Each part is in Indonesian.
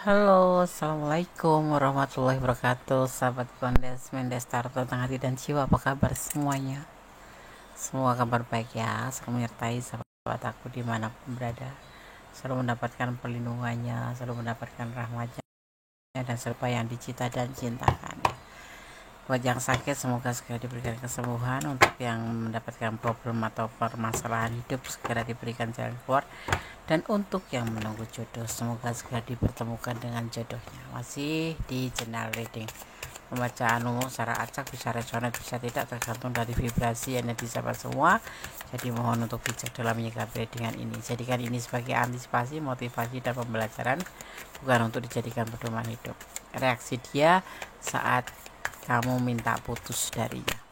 Halo, assalamualaikum warahmatullahi wabarakatuh. Sahabat Kondes Mendes Tarto Tengah Hati dan Jiwa, apa kabar semuanya? Semua kabar baik ya, selalu menyertai sahabat aku dimanapun berada, selalu mendapatkan perlindungannya, selalu mendapatkan rahmatnya, dan serba yang dicita dan cintakan. Buat yang sakit, semoga segera diberikan kesembuhan. Untuk yang mendapatkan problem atau permasalahan hidup, segera diberikan jalan keluar. Dan untuk yang menunggu jodoh, semoga segera dipertemukan dengan jodohnya. Masih di channel reading, pembacaan umum secara acak, bisa resonate bisa tidak, tergantung dari vibrasi energi sahabat semua. Jadi mohon untuk bijak dalam menyikapi readingan ini. Jadikan ini sebagai antisipasi, motivasi, dan pembelajaran, bukan untuk dijadikan pedoman hidup. Reaksi dia saat kamu minta putus darinya.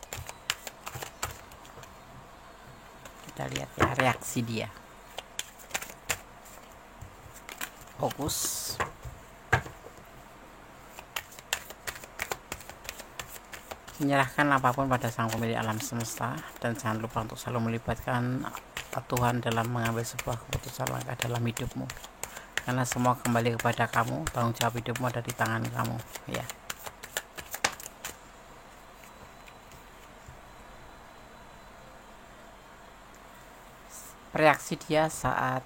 Kita lihat ya reaksi dia. Fokus. Menyerahkan apapun pada sang pemilik alam semesta, dan jangan lupa untuk selalu melibatkan Tuhan dalam mengambil sebuah keputusan langkah dalam hidupmu, karena semua kembali kepada kamu. Tanggung jawab hidupmu ada di tangan kamu ya. Reaksi dia saat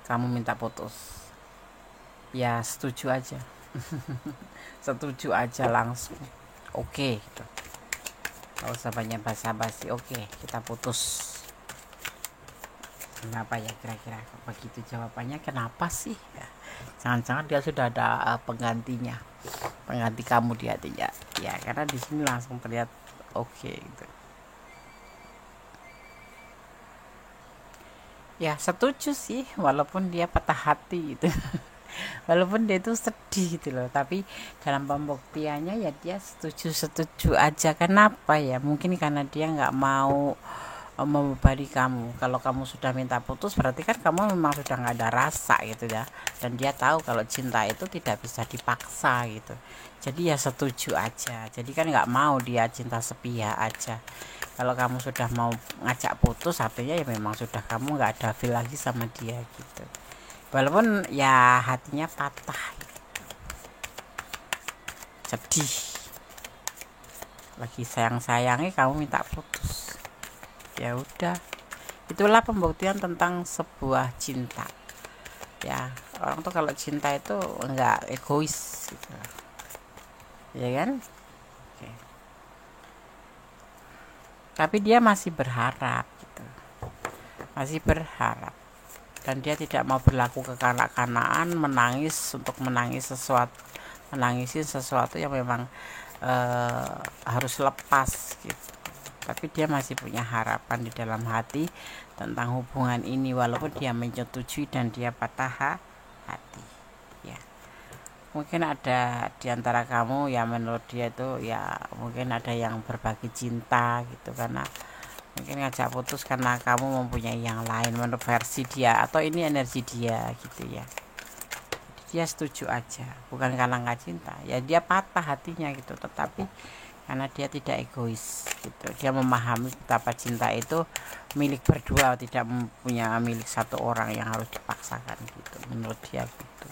kamu minta putus, ya setuju aja. Setuju aja langsung, oke gitu. Gak usah banyak basa-basi, oke kita putus. Kenapa ya kira-kira begitu jawabannya? Kenapa sih ya? Jangan-jangan dia sudah ada penggantinya, pengganti kamu di hatinya ya, karena di sini langsung terlihat oke gitu. Ya setuju sih, walaupun dia patah hati gitu. Walaupun dia itu sedih gitu loh, tapi dalam pembuktiannya ya dia setuju aja. Kenapa ya? Mungkin karena dia nggak mau membebani kamu. Kalau kamu sudah minta putus, berarti kan kamu memang sudah nggak ada rasa gitu ya, dan dia tahu kalau cinta itu tidak bisa dipaksa gitu. Jadi ya setuju aja. Jadi kan nggak mau dia cinta sepihak aja. Kalau kamu sudah mau ngajak putus, artinya ya memang sudah kamu nggak ada feel lagi sama dia gitu. Walaupun ya hatinya patah gitu. Sedih, lagi sayang-sayangnya kamu minta putus. Ya udah, itulah pembuktian tentang sebuah cinta ya. Orang tuh kalau cinta itu enggak egois gitu, ya kan. Oke. Tapi dia masih berharap gitu, masih berharap, dan dia tidak mau berlaku kekanak-kanakan, menangis untuk menangisi sesuatu yang memang harus lepas gitu. Tapi dia masih punya harapan di dalam hati tentang hubungan ini, walaupun dia menyetujui dan dia patah hati ya. Mungkin ada di antara kamu ya, menurut dia itu ya mungkin ada yang berbagi cinta gitu, karena mungkin ngajak putus karena kamu mempunyai yang lain menurut versi dia, atau ini energi dia gitu ya. Jadi dia setuju aja, bukan karena nggak cinta ya, dia patah hatinya gitu, tetapi karena dia tidak egois gitu. Dia memahami betapa cinta itu milik berdua, tidak punya milik satu orang yang harus dipaksakan gitu, menurut dia gitu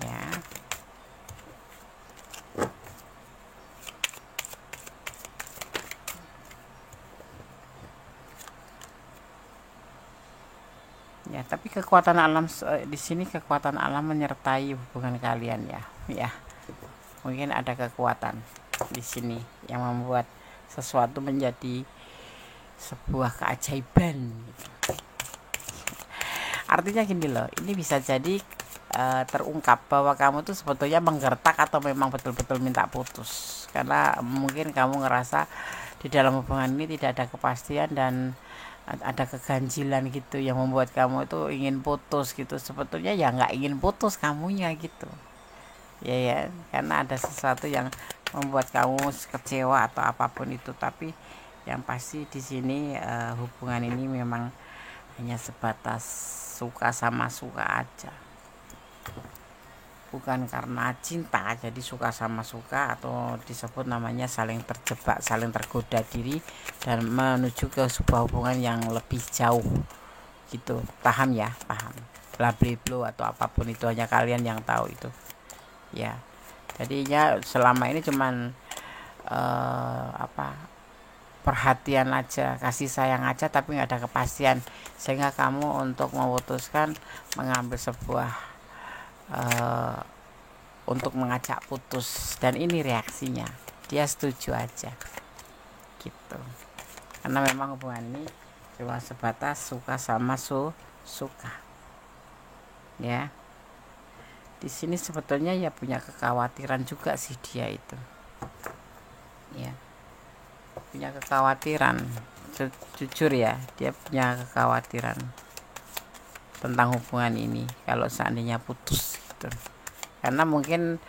ya. Ya, tapi kekuatan alam di sini, kekuatan alam menyertai hubungan kalian ya. Ya, mungkin ada kekuatan di sini yang membuat sesuatu menjadi sebuah keajaiban gitu. Artinya gini loh, ini bisa jadi terungkap bahwa kamu tuh sebetulnya menggertak atau memang betul-betul minta putus, karena mungkin kamu ngerasa di dalam hubungan ini tidak ada kepastian dan ada keganjilan gitu yang membuat kamu itu ingin putus gitu. Sebetulnya ya nggak ingin putus kamunya gitu ya, ya, karena ada sesuatu yang membuat kamu kecewa atau apapun itu. Tapi yang pasti di sini hubungan ini memang hanya sebatas suka sama suka aja, bukan karena cinta. Jadi suka sama suka, atau disebut namanya saling terjebak, saling tergoda diri dan menuju ke sebuah hubungan yang lebih jauh gitu. Paham ya? Paham. blablabla atau apapun itu, hanya kalian yang tahu itu ya. Jadinya selama ini cuman perhatian aja, kasih sayang aja, tapi nggak ada kepastian, sehingga kamu untuk memutuskan mengambil sebuah untuk mengajak putus, dan ini reaksinya dia setuju aja gitu. Karena memang hubungan ini cuma sebatas suka sama suka ya. Di sini sebetulnya ya punya kekhawatiran juga sih dia itu ya, punya kekhawatiran. Jujur ya, dia punya kekhawatiran tentang hubungan ini kalau seandainya putus gitu. Karena mungkin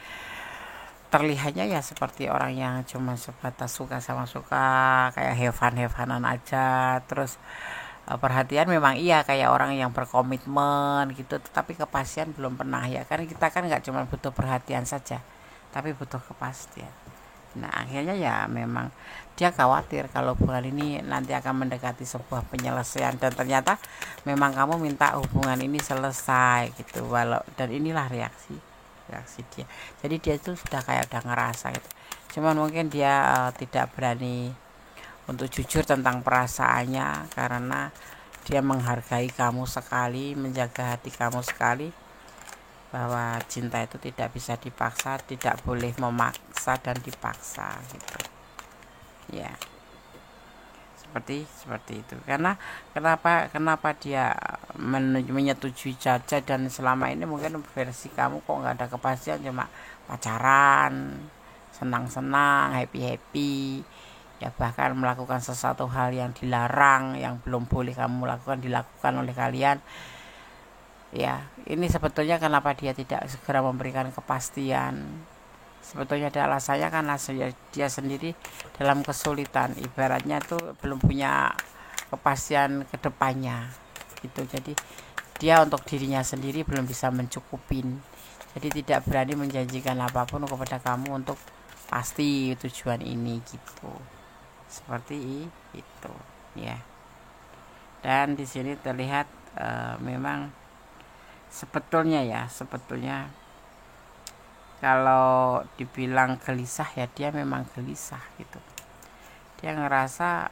terlihatnya ya seperti orang yang cuma sebatas suka sama suka, kayak have-fun-have-funan aja. Terus perhatian memang iya kayak orang yang berkomitmen gitu, tetapi kepastian belum pernah ya. Karena kita kan nggak cuma butuh perhatian saja, tapi butuh kepastian. Nah akhirnya ya memang dia khawatir kalau hubungan ini nanti akan mendekati sebuah penyelesaian, dan ternyata memang kamu minta hubungan ini selesai gitu. Dan inilah reaksi dia. Jadi dia itu sudah kayak udah ngerasa gitu, cuman mungkin dia tidak berani untuk jujur tentang perasaannya, karena dia menghargai kamu sekali, menjaga hati kamu sekali, bahwa cinta itu tidak bisa dipaksa, tidak boleh memaksa dan dipaksa gitu ya. Seperti itu. Karena kenapa dia menyetujui saja, dan selama ini mungkin versi kamu kok nggak ada kepastian, cuma pacaran, senang-senang, happy ya, bahkan melakukan sesuatu hal yang dilarang, yang belum boleh kamu lakukan, dilakukan oleh kalian ya. Ini sebetulnya kenapa dia tidak segera memberikan kepastian, sebetulnya ada alasannya, karena dia sendiri dalam kesulitan, ibaratnya tuh belum punya kepastian ke depannya gitu. Jadi dia untuk dirinya sendiri belum bisa mencukupin, jadi tidak berani menjanjikan apapun kepada kamu untuk pasti tujuan ini gitu. Seperti itu ya. Dan di sini terlihat memang sebetulnya kalau dibilang gelisah ya, dia memang gelisah gitu. Dia ngerasa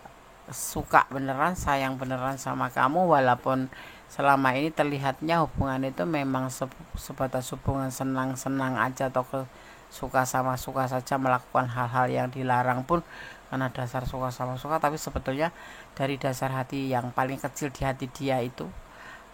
suka beneran, sayang beneran sama kamu, walaupun selama ini terlihatnya hubungan itu memang sebatas hubungan senang-senang aja, atau suka sama suka saja, melakukan hal-hal yang dilarang pun karena dasar suka sama suka. Tapi sebetulnya dari dasar hati yang paling kecil di hati dia itu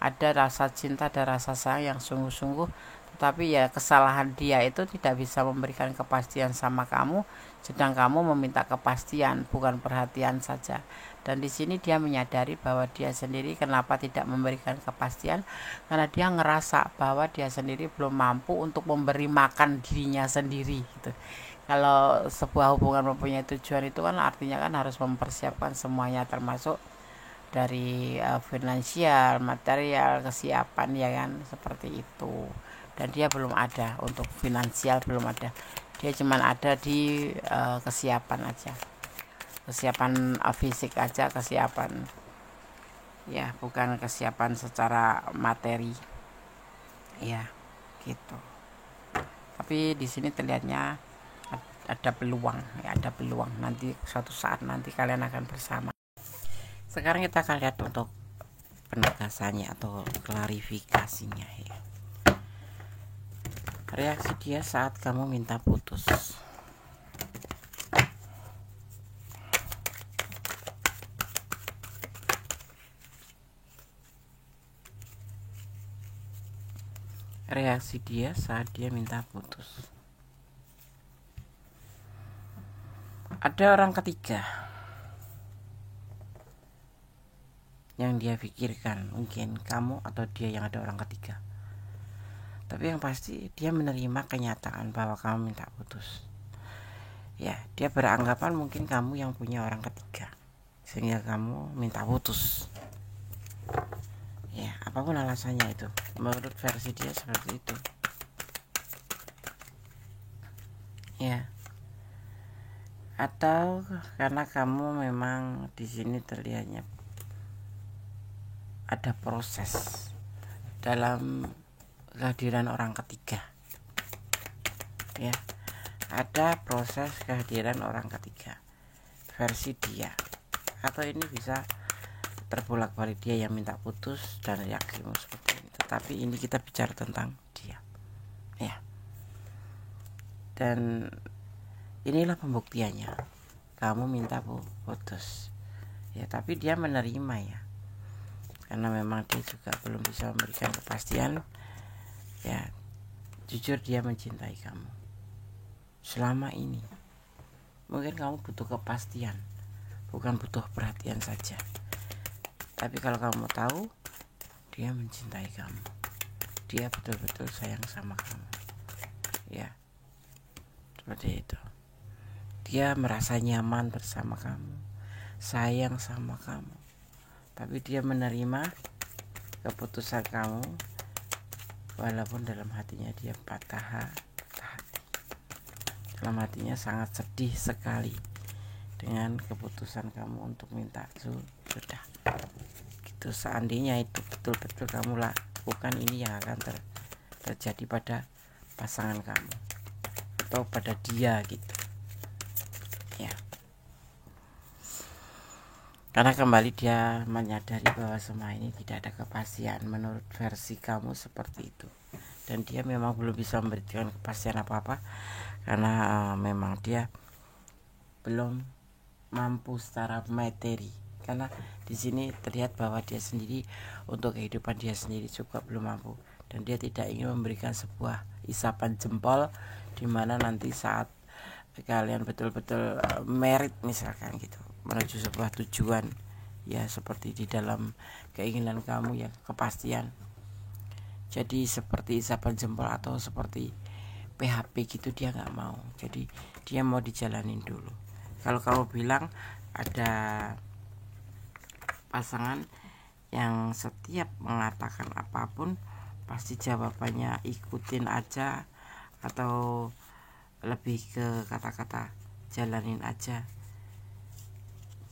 ada rasa cinta, ada rasa sayang yang sungguh-sungguh. Tetapi ya kesalahan dia itu tidak bisa memberikan kepastian sama kamu, sedang kamu meminta kepastian, bukan perhatian saja. Dan di sini dia menyadari bahwa dia sendiri kenapa tidak memberikan kepastian, karena dia ngerasa bahwa dia sendiri belum mampu untuk memberi makan dirinya sendiri gitu. Kalau sebuah hubungan mempunyai tujuan itu kan artinya kan harus mempersiapkan semuanya, termasuk dari finansial, material, kesiapan ya kan, seperti itu. Dan dia belum ada untuk finansial, belum ada, dia cuman ada di kesiapan aja, kesiapan fisik aja, kesiapan ya, bukan kesiapan secara materi ya gitu. Tapi di sini terlihatnya ada peluang ya, ada peluang nanti suatu saat nanti kalian akan bersama. Sekarang kita akan lihat untuk penegasannya atau klarifikasinya ya. Reaksi dia saat kamu minta putus. Reaksi dia saat dia minta putus. Ada orang ketiga yang dia pikirkan, mungkin kamu atau dia yang ada orang ketiga. Tapi yang pasti dia menerima kenyataan bahwa kamu minta putus. Ya, dia beranggapan mungkin kamu yang punya orang ketiga, sehingga kamu minta putus. Ya, apapun alasannya itu, menurut versi dia seperti itu. Ya. Atau karena kamu memang di sini terlihatnya ada proses dalam kehadiran orang ketiga, ya. Ada proses kehadiran orang ketiga versi dia, atau ini bisa terbolak-balik dia yang minta putus dan reaksimu seperti ini. Tetapi ini kita bicara tentang dia, ya. Dan inilah pembuktiannya, kamu minta putus, ya, tapi dia menerima, ya, karena memang dia juga belum bisa memberikan kepastian, ya. Jujur dia mencintai kamu selama ini. Mungkin kamu butuh kepastian, bukan butuh perhatian saja. Tapi kalau kamu tahu dia mencintai kamu, dia betul-betul sayang sama kamu, ya, seperti itu. Dia merasa nyaman bersama kamu, sayang sama kamu, tapi dia menerima keputusan kamu, walaupun dalam hatinya dia patah hati. Dalam hatinya sangat sedih sekali dengan keputusan kamu untuk minta sudah gitu. Seandainya itu betul-betul kamu lakukan, ini yang akan terjadi pada pasangan kamu atau pada dia, gitu, ya. Karena kembali dia menyadari bahwa semua ini tidak ada kepastian menurut versi kamu seperti itu, dan dia memang belum bisa memberikan kepastian apa-apa karena memang dia belum mampu secara materi. Karena di sini terlihat bahwa dia sendiri untuk kehidupan dia sendiri juga belum mampu, dan dia tidak ingin memberikan sebuah isapan jempol di mana nanti saat kalian betul-betul merit misalkan gitu, menuju sebuah tujuan, ya, seperti di dalam keinginan kamu, ya, kepastian. Jadi seperti isapan jempol atau seperti PHP gitu dia nggak mau. Jadi dia mau dijalanin dulu. Kalau kamu bilang ada pasangan yang setiap mengatakan apapun pasti jawabannya ikutin aja, atau lebih ke kata-kata jalanin aja,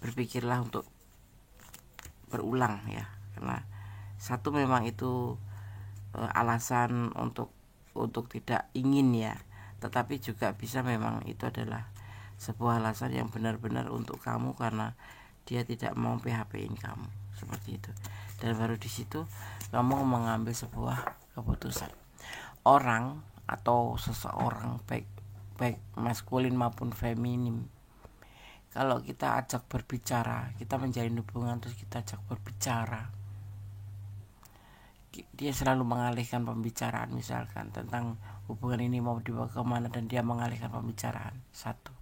berpikirlah untuk berulang, ya, karena satu memang itu alasan untuk tidak ingin, ya, tetapi juga bisa memang itu adalah sebuah alasan yang benar-benar untuk kamu karena dia tidak mau PHP-in kamu, seperti itu. Dan baru di situ kamu mengambil sebuah keputusan. Orang atau seseorang, baik maskulin maupun feminim, kalau kita ajak berbicara, kita menjalin hubungan terus kita ajak berbicara, dia selalu mengalihkan pembicaraan, misalkan tentang hubungan ini mau dibawa kemana, dan dia mengalihkan pembicaraan. Satu,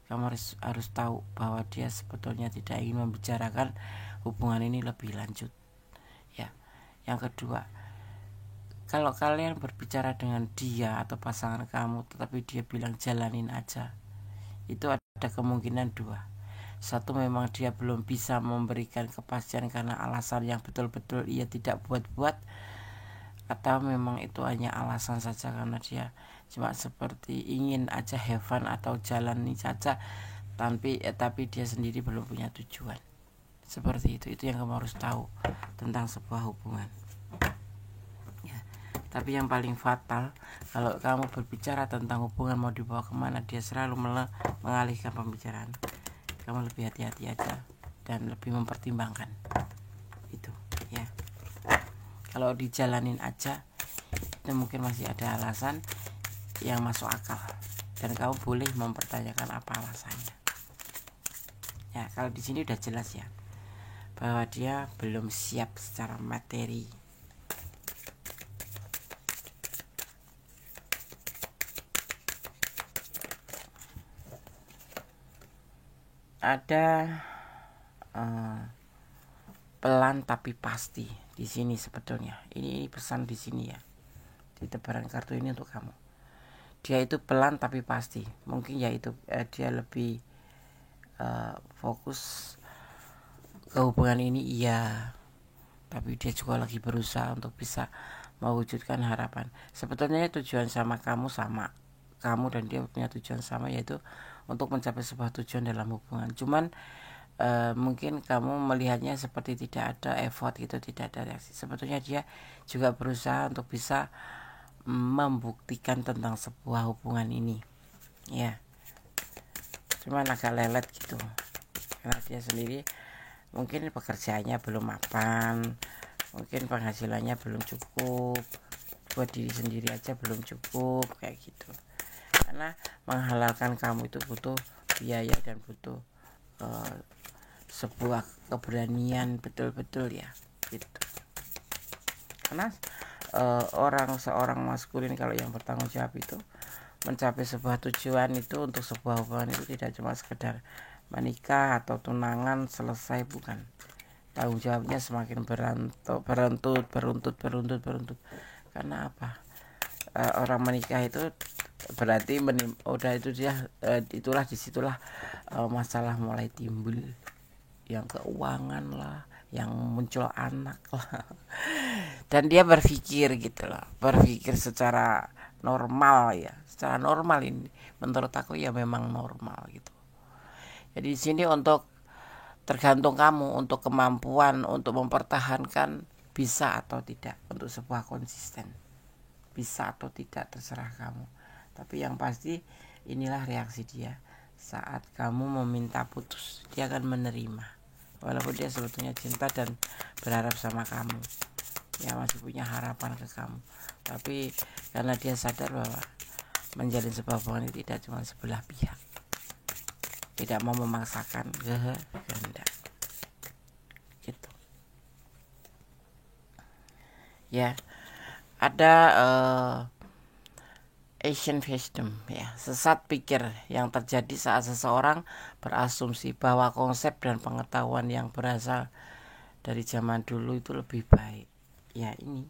kamu harus tahu bahwa dia sebetulnya tidak ingin membicarakan hubungan ini lebih lanjut, ya. Yang kedua, kalau kalian berbicara dengan dia atau pasangan kamu tetapi dia bilang jalanin aja, itu ada kemungkinan dua. Satu, memang dia belum bisa memberikan kepastian karena alasan yang betul-betul ia tidak buat-buat, atau memang itu hanya alasan saja karena dia cuma seperti ingin aja have fun atau jalani saja, tapi dia sendiri belum punya tujuan. Seperti itu yang kamu harus tahu tentang sebuah hubungan, ya. Tapi yang paling fatal, kalau kamu berbicara tentang hubungan mau dibawa kemana, dia selalu mengalihkan pembicaraan. Kamu lebih hati-hati aja dan lebih mempertimbangkan itu, ya. Kalau dijalanin aja itu mungkin masih ada alasan yang masuk akal dan kamu boleh mempertanyakan apa alasannya, ya. Kalau di sini udah jelas, ya, bahwa dia belum siap secara materi. Ada pelan tapi pasti di sini sebetulnya. Ini pesan di sini, ya, di tebaran kartu ini untuk kamu. Dia itu pelan tapi pasti. Mungkin yaitu dia lebih fokus ke hubungan ini, iya, tapi dia juga lagi berusaha untuk bisa mewujudkan harapan. Sebetulnya tujuan sama kamu dan dia punya tujuan sama, yaitu untuk mencapai sebuah tujuan dalam hubungan. Cuman mungkin kamu melihatnya seperti tidak ada effort gitu, tidak ada reaksi. Sebetulnya dia juga berusaha untuk bisa membuktikan tentang sebuah hubungan ini, ya. Cuman agak lelet gitu, karena dia sendiri mungkin pekerjaannya belum mapan, mungkin penghasilannya belum cukup, buat diri sendiri aja belum cukup kayak gitu. Karena menghalalkan kamu itu butuh biaya dan butuh sebuah keberanian betul-betul ya gitu. Karena seorang maskulin kalau yang bertanggung jawab itu mencapai sebuah tujuan itu untuk sebuah hubungan itu tidak cuma sekedar menikah atau tunangan selesai, bukan. Tanggung jawabnya semakin beruntut. Karena apa? Orang menikah itu berarti udah itu dia disitulah masalah mulai timbul, yang keuangan lah, yang muncul anak lah. Dan dia berpikir gitu loh, berpikir secara normal ya, secara normal ini menurut aku ya memang normal gitu. Jadi di sini untuk tergantung kamu, untuk kemampuan untuk mempertahankan bisa atau tidak, untuk sebuah konsisten bisa atau tidak terserah kamu. Tapi yang pasti inilah reaksi dia saat kamu meminta putus. Dia akan menerima walaupun dia sebetulnya cinta dan berharap sama kamu, ya masih punya harapan ke kamu. Tapi karena dia sadar bahwa menjalin sebuah hubungan itu tidak cuma sebelah pihak, tidak mau memaksakan kehendak gitu ya. Ada Asian wisdom ya, sesat pikir yang terjadi saat seseorang berasumsi bahwa konsep dan pengetahuan yang berasal dari zaman dulu itu lebih baik. Ya ini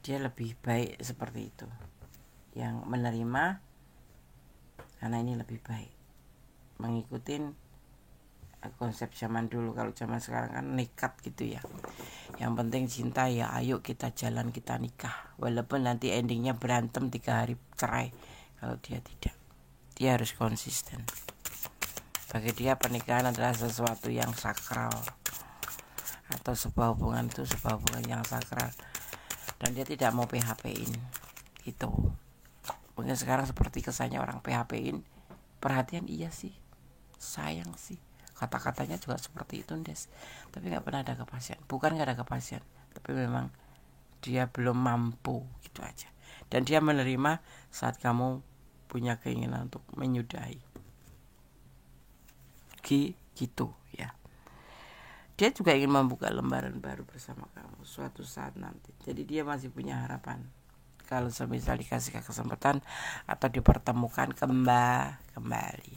dia lebih baik seperti itu, yang menerima karena ini lebih baik, mengikuti konsep zaman dulu. Kalau zaman sekarang kan nekat gitu ya, yang penting cinta ya ayo kita jalan, kita nikah, walaupun nanti endingnya berantem 3 hari cerai. Kalau dia tidak, dia harus konsisten. Bagi dia pernikahan adalah sesuatu yang sakral, atau sebuah hubungan itu sebuah hubungan yang sakral, dan dia tidak mau PHP-in gitu. Mungkin sekarang seperti kesannya orang PHP-in, perhatian iya sih, sayang sih, kata-katanya juga seperti itu Des, tapi nggak pernah ada kepastian. Bukan nggak ada kepastian, tapi memang dia belum mampu gitu aja. Dan dia menerima saat kamu punya keinginan untuk menyudahi gitu ya. Dia juga ingin membuka lembaran baru bersama kamu suatu saat nanti. Jadi dia masih punya harapan kalau semisal dikasih kesempatan atau dipertemukan kembali.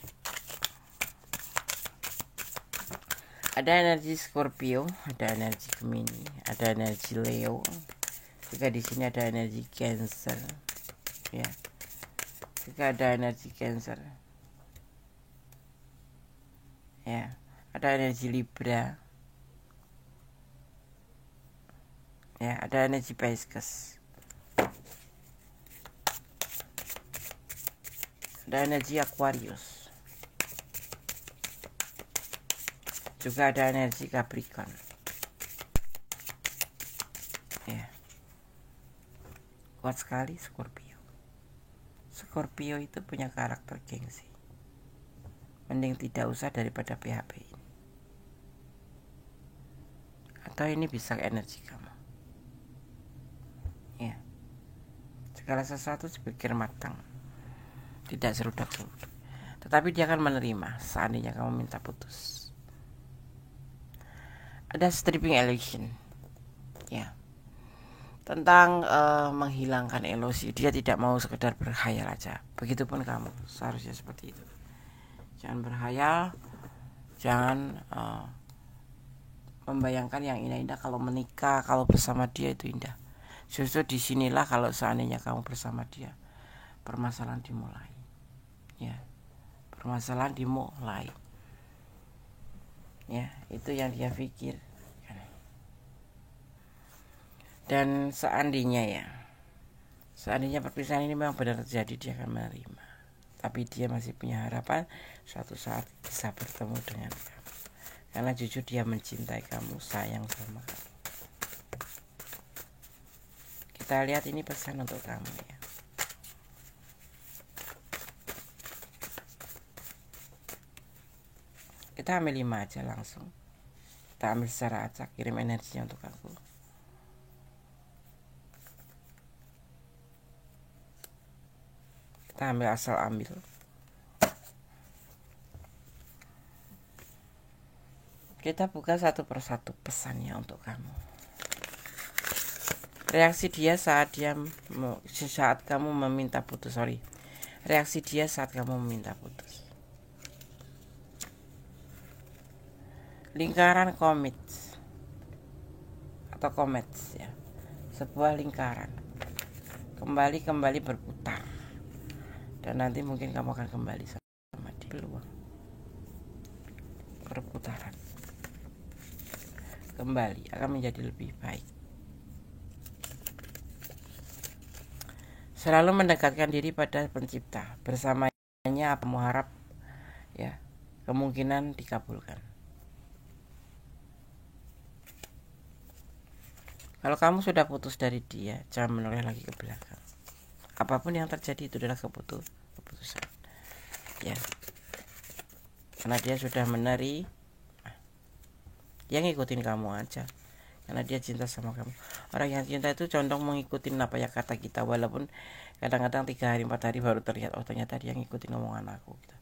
Ada energi Scorpio, ada energi Gemini, ada energi Leo. Juga di sini ada energi Cancer. Ya. Juga ada energi Cancer. Ya. Ada energi Libra. Ya, ada energi Pisces. Ada energi Aquarius. Juga ada energi Capricorn. Ya. Kuat sekali Scorpio. Scorpio itu punya karakter gengsi. Mending tidak usah daripada PHP ini. Atau ini bisa energi kamu. Ya. Segala sesuatu dipikir matang, tidak serudak-seruduk. Tetapi dia akan menerima seandainya kamu minta putus. Ada stripping illusion ya, tentang menghilangkan ilusi. Dia tidak mau sekedar berkhayal aja. Begitupun kamu seharusnya seperti itu. Jangan berkhayal, jangan membayangkan yang indah-indah. Kalau menikah, kalau bersama dia itu indah. Justru disinilah kalau seandainya kamu bersama dia, permasalahan dimulai ya, permasalahan dimulai ya. Itu yang dia pikir. Dan seandainya perpisahan ini memang benar terjadi, dia akan menerima. Tapi dia masih punya harapan suatu saat bisa bertemu dengan kamu. karena jujur dia mencintai kamu, sayang sama kamu. Kita lihat ini pesan untuk kamu ya. Kita ambil 5 aja langsung. Kita ambil secara acak, kirim energinya untuk aku. Kita ambil asal ambil. Kita buka satu persatu pesannya untuk kamu. Reaksi dia saat kamu meminta putus. Reaksi dia saat kamu meminta putus. Lingkaran komit atau komets ya, sebuah lingkaran kembali berputar, dan nanti mungkin kamu akan kembali sama dia. Peluang perputaran kembali akan menjadi lebih baik. Selalu mendekatkan diri pada pencipta, bersamanya apa kamu harap ya, kemungkinan dikabulkan. Kalau kamu sudah putus dari dia, jangan menoleh lagi ke belakang. Apapun yang terjadi itu adalah keputusan. Ya. Karena dia sudah dia ngikutin kamu aja. Karena dia cinta sama kamu. Orang yang cinta itu condong mengikutin apa yang kata kita, walaupun kadang-kadang 3 hari 4 hari baru terlihat, oh ternyata dia ngikutin omongan aku gitu.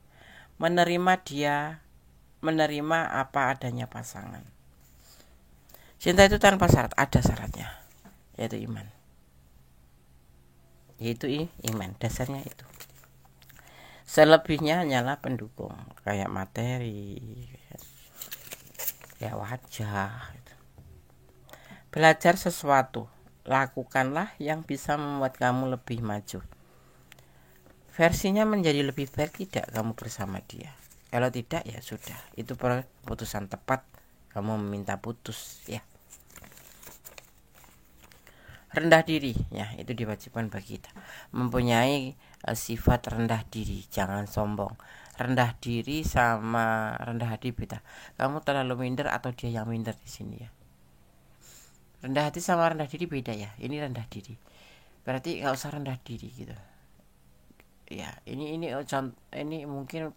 Menerima apa adanya pasangan. Cinta itu tanpa syarat, ada syaratnya, yaitu iman. Iman, dasarnya itu. Selebihnya hanyalah pendukung, kayak materi, kayak wajah gitu. Belajar sesuatu, lakukanlah yang bisa membuat kamu lebih maju. Versinya menjadi lebih baik tidak kamu bersama dia. Kalau tidak ya sudah, itu keputusan tepat kamu meminta putus ya. Rendah diri ya, itu diwajibkan bagi kita. Mempunyai sifat rendah diri, jangan sombong. Rendah diri sama rendah hati beda. Kamu terlalu minder atau dia yang minder di sini ya. Rendah hati sama rendah diri beda ya. Ini rendah diri. Berarti nggak usah rendah diri gitu. Ya, ini mungkin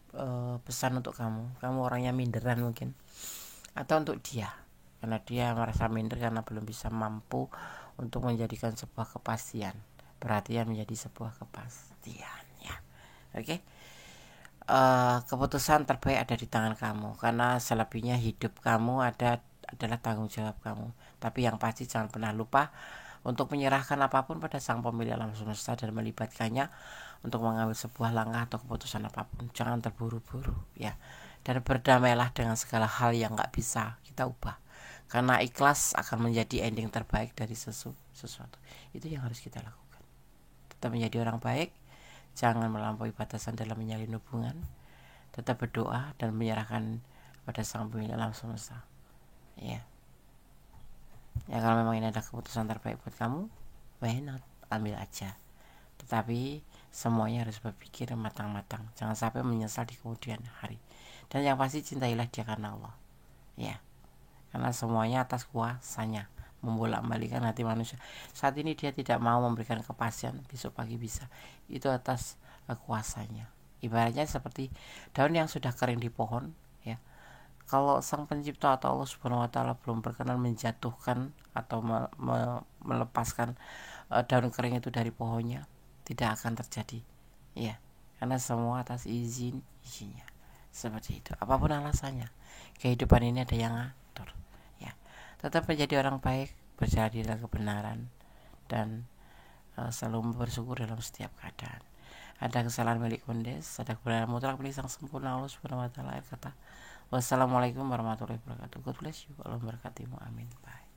pesan untuk kamu. Kamu orangnya minderan mungkin. Atau untuk dia. Karena dia merasa minder karena belum bisa mampu untuk menjadikan sebuah kepastian. Perhatian menjadi sebuah kepastian ya. Oke. Keputusan terbaik ada di tangan kamu, karena selebihnya hidup kamu adalah tanggung jawab kamu. Tapi yang pasti jangan pernah lupa untuk menyerahkan apapun pada Sang Pemilik alam semesta dan melibatkannya untuk mengambil sebuah langkah atau keputusan apapun. Jangan terburu-buru ya. Dan berdamailah dengan segala hal yang gak bisa kita ubah, karena ikhlas akan menjadi ending terbaik dari sesuatu. Itu yang harus kita lakukan. Tetap menjadi orang baik, jangan melampaui batasan dalam menjalin hubungan. Tetap berdoa dan menyerahkan pada Sang Pemilik alam semesta. Ya. Ya, kalau memang ini ada keputusan terbaik buat kamu, why not? Ambil aja. Tetapi semuanya harus berpikir matang-matang. Jangan sampai menyesal di kemudian hari. Dan yang pasti cintailah dia karena Allah. Ya. Karena semuanya atas kuasanya membolak-balikan hati manusia. Saat ini dia tidak mau memberikan kepastian, besok pagi bisa. Itu atas kuasanya. Ibaratnya seperti daun yang sudah kering di pohon ya. Kalau Sang Pencipta atau Allah Subhanahu wa taala belum berkenan menjatuhkan atau melepaskan daun kering itu dari pohonnya, tidak akan terjadi. Ya, karena semua atas izinnya. Seperti itu. Apapun alasannya, kehidupan ini ada yang ngatur. Ya, tetap menjadi orang baik, berjalan di dalam kebenaran, dan selalu bersyukur dalam setiap keadaan. Ada kesalahan milik Kundes, ada kebenaran mutlak milik Sang Sempurna Allah Subhanahu wa taala. Kata, wassalamualaikum warahmatullahi wabarakatuh. God bless you. Allah memberkatimu. Amin. Bye.